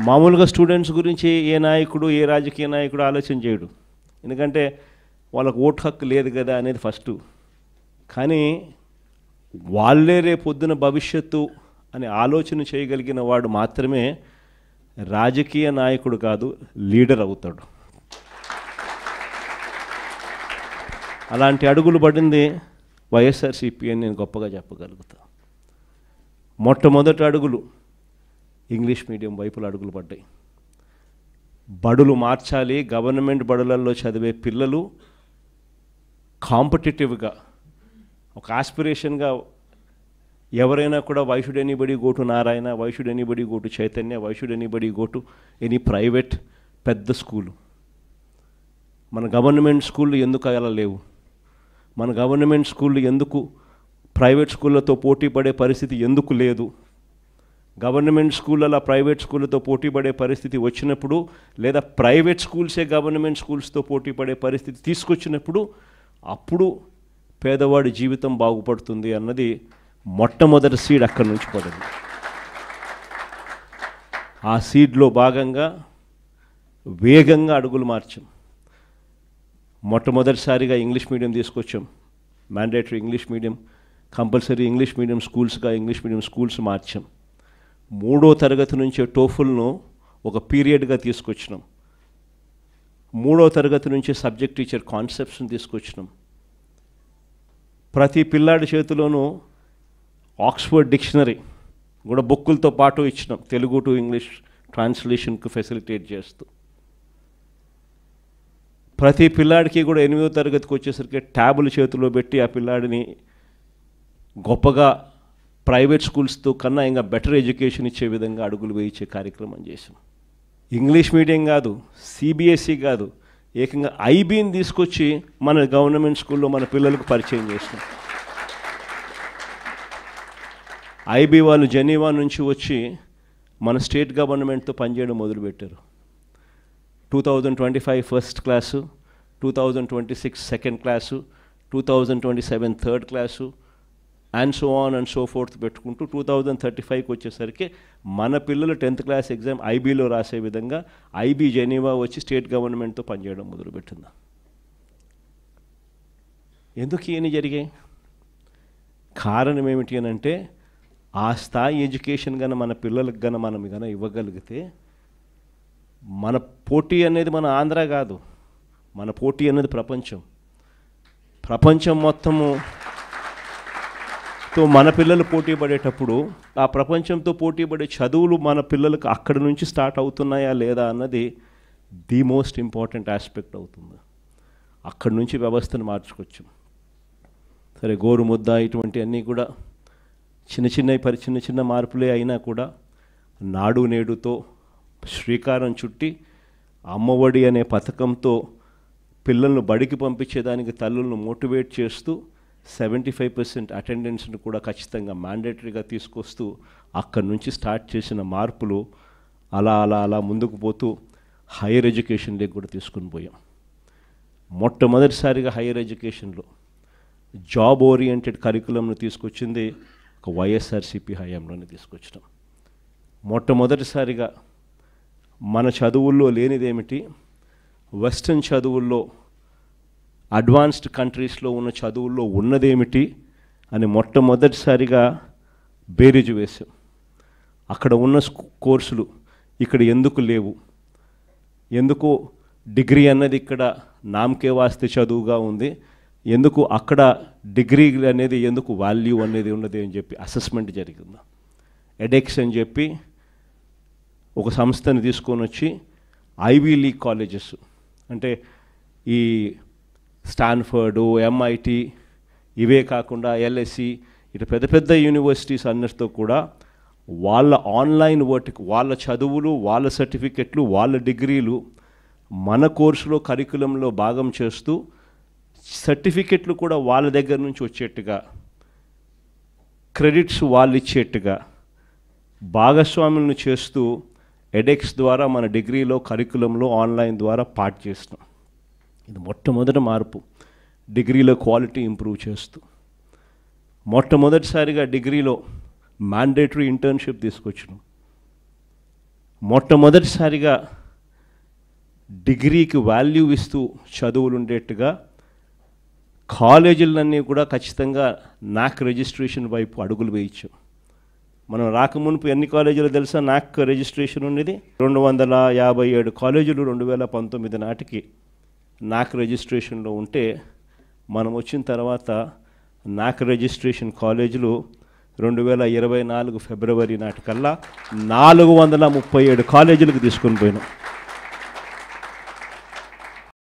మామూలుగా స్టూడెంట్స్ గురించి ఏ నాయకుడు ఏ రాజకీయ నాయకుడు ఆలోచన చేయడు, ఎందుకంటే వాళ్ళకు ఓటు హక్కు లేదు కదా అనేది ఫస్ట్. కానీ వాళ్ళే రేపొద్దున భవిష్యత్తు అని ఆలోచన చేయగలిగిన వాడు మాత్రమే రాజకీయ నాయకుడు కాదు, లీడర్ అవుతాడు. అలాంటి అడుగులు పడింది వైఎస్ఆర్సీపీ అని నేను గొప్పగా చెప్పగలుగుతా. మొట్టమొదటి అడుగులు ఇంగ్లీష్ మీడియం వైపులో అడుగులు పడ్డాయి. బడులు మార్చాలి, గవర్నమెంట్ బడులలో చదివే పిల్లలు కాంపిటేటివ్గా ఒక ఆస్పిరేషన్గా ఎవరైనా కూడా why should anybody go to Narayana, why should anybody go to Chaitanya, why should anybody go to any private పెద్ద స్కూలు. మన గవర్నమెంట్ స్కూళ్ళు ఎందుకు అలా లేవు? మన గవర్నమెంట్ స్కూళ్ళు ఎందుకు ప్రైవేట్ స్కూళ్ళతో పోటీ పడే పరిస్థితి ఎందుకు లేదు? గవర్నమెంట్ స్కూళ్ళలో ప్రైవేట్ స్కూళ్ళతో పోటీ పడే పరిస్థితి వచ్చినప్పుడు, లేదా ప్రైవేట్ స్కూల్సే గవర్నమెంట్ స్కూల్స్తో పోటీ పడే పరిస్థితి తీసుకొచ్చినప్పుడు అప్పుడు పేదవాడి జీవితం బాగుపడుతుంది అన్నది మొట్టమొదటి సీడ్ అక్కడి నుంచి పడింది. ఆ సీడ్లో భాగంగా వేగంగా అడుగులు మార్చాం. మొట్టమొదటిసారిగా ఇంగ్లీష్ మీడియం తీసుకొచ్చాం. Mandatory English medium, compulsory English medium స్కూల్స్గా ఇంగ్లీష్ మీడియం స్కూల్స్ మార్చాం. 3వ తరగతి నుంచే టోఫుల్ను ఒక పీరియడ్గా తీసుకొచ్చినాం. 3వ తరగతి నుంచే సబ్జెక్ట్ టీచర్ కాన్సెప్ట్స్ని తీసుకొచ్చినాం. ప్రతి పిల్లాడి చేతిలోనూ ఆక్స్ఫర్డ్ డిక్షనరీ కూడా బుక్కులతో పాటు ఇచ్చినాం, తెలుగు టు ఇంగ్లీష్ ట్రాన్స్లేషన్కు ఫెసిలిటేట్ చేస్తూ. ప్రతి పిల్లాడికి కూడా 8వ తరగతికి వచ్చేసరికి ట్యాబులు చేతిలో పెట్టి ఆ పిల్లాడిని గొప్పగా ప్రైవేట్ స్కూల్స్తో కన్నా ఇంకా బెటర్ ఎడ్యుకేషన్ ఇచ్చే విధంగా అడుగులు వేయించే కార్యక్రమం చేసాం. ఇంగ్లీష్ మీడియం కాదు, సిబిఎస్ఈ కాదు, ఏకంగా ఐబీని తీసుకొచ్చి మన గవర్నమెంట్ స్కూల్లో మన పిల్లలకు పరిచయం చేసినాం. ఐబీ వాళ్ళు జెనీవా నుంచి వచ్చి మన స్టేట్ గవర్నమెంట్తో పనిచేయడం మొదలుపెట్టారు. 2025 first class, 2026 second class, 2027 third class and so on and so fourth పెట్టుకుంటూ 2035కి వచ్చేసరికి మన పిల్లలు 10th క్లాస్ ఎగ్జామ్ ఐబీలో రాసే విధంగా ఐబీ జెనీవా వచ్చి స్టేట్ గవర్నమెంట్తో పనిచేయడం మొదలుపెట్టింది. ఎందుకు ఇవన్నీ జరిగాయి? కారణం ఏమిటి అని అంటే, ఆ స్థాయి ఎడ్యుకేషన్ కన్నా మన పిల్లలకు కన్నా మనం కన్నా ఇవ్వగలిగితే, మన పోటీ అనేది మన ఆంధ్ర కాదు, మన పోటీ అనేది ప్రపంచం. ప్రపంచం మొత్తము తో మన పిల్లలు పోటీ పడేటప్పుడు ఆ ప్రపంచంతో పోటీ పడే చదువులు మన పిల్లలకు అక్కడి నుంచి స్టార్ట్ అవుతున్నాయా లేదా అన్నది ది మోస్ట్ ఇంపార్టెంట్ ఆస్పెక్ట్ అవుతుంది. అక్కడి నుంచి వ్యవస్థను మార్చుకోవచ్చు. సరే, గోరుముద్ద ఇటువంటి అన్నీ కూడా చిన్న చిన్న మార్పులే అయినా కూడా నాడు నేడుతో శ్రీకారం చుట్టి అమ్మఒడి అనే పథకంతో పిల్లలను బడికి పంపించేదానికి తల్లులను మోటివేట్ చేస్తూ 75% అటెండెన్స్ను కూడా ఖచ్చితంగా మ్యాండేటరీగా తీసుకొస్తూ అక్కడి నుంచి స్టార్ట్ చేసిన మార్పులు అలా అలా అలా ముందుకు పోతూ హైయర్ ఎడ్యుకేషన్లోకి కూడా తీసుకుని పోయాం. మొట్టమొదటిసారిగా హైయర్ ఎడ్యుకేషన్లో జాబ్ ఓరియంటెడ్ కరికులంను తీసుకొచ్చింది ఒక వైఎస్ఆర్సీపీ హయాంలోనే తీసుకొచ్చినాం. మొట్టమొదటిసారిగా మన చదువుల్లో లేనిదేమిటి, వెస్ట్రన్ చదువుల్లో అడ్వాన్స్డ్ కంట్రీస్లో ఉన్న చదువుల్లో ఉన్నదేమిటి అని మొట్టమొదటిసారిగా బేరీజు వేశాం. అక్కడ ఉన్న కోర్సులు ఇక్కడ ఎందుకు లేవు, ఎందుకు డిగ్రీ అన్నది ఇక్కడ నామకే వాస్తే చదువుగా ఉంది, ఎందుకు అక్కడ డిగ్రీ అనేది ఎందుకు వాల్యూ అనేది ఉన్నది అని చెప్పి అసెస్మెంట్ జరిగింది. ఎడెక్స్ అని చెప్పి ఒక సంస్థని తీసుకొని వచ్చి ఐవీ లీగ్ కాలేజెస్ అంటే ఈ స్టాన్ఫర్డు, ఎంఐటి, ఇవే కాకుండా ఎల్ఎస్సి, ఇటు పెద్ద పెద్ద యూనివర్సిటీస్ అన్నిటితో కూడా వాళ్ళ ఆన్లైన్ వర్క్, వాళ్ళ చదువులు, వాళ్ళ సర్టిఫికెట్లు, వాళ్ళ డిగ్రీలు మన కోర్సులో కరికులంలో భాగం చేస్తూ సర్టిఫికెట్లు కూడా వాళ్ళ దగ్గర నుంచి వచ్చేట్టుగా, క్రెడిట్స్ వాళ్ళు ఇచ్చేట్టుగా భాగస్వాములను చేస్తూ ఎడెక్స్ ద్వారా మన డిగ్రీలో కరికులంలో ఆన్లైన్ ద్వారా పార్ట్ చేస్తున్నాం. ఇది మొట్టమొదటి మార్పు. డిగ్రీలో క్వాలిటీ ఇంప్రూవ్ చేస్తూ మొట్టమొదటిసారిగా డిగ్రీలో మ్యాండేటరీ ఇంటర్న్షిప్ తీసుకొచ్చినాం. మొట్టమొదటిసారిగా డిగ్రీకి వాల్యూ ఇస్తూ చదువులు ఉండేట్టుగా కాలేజీలన్నీ కూడా ఖచ్చితంగా నాక్ రిజిస్ట్రేషన్ వైపు అడుగులు వేయచ్చు. మనం రాకమునుపు ఎన్ని కాలేజీలు తెలుసా నాక్ రిజిస్ట్రేషన్ ఉండేది? 257 కాలేజీలు 2019 నాటికి నాక్ రిజిస్ట్రేషన్లో ఉంటే, మనం వచ్చిన తర్వాత నాక్ రిజిస్ట్రేషన్ కాలేజీలు 2024 ఫిబ్రవరి నాటికల్లా 437 కాలేజీలకు తీసుకొని పోయినాం.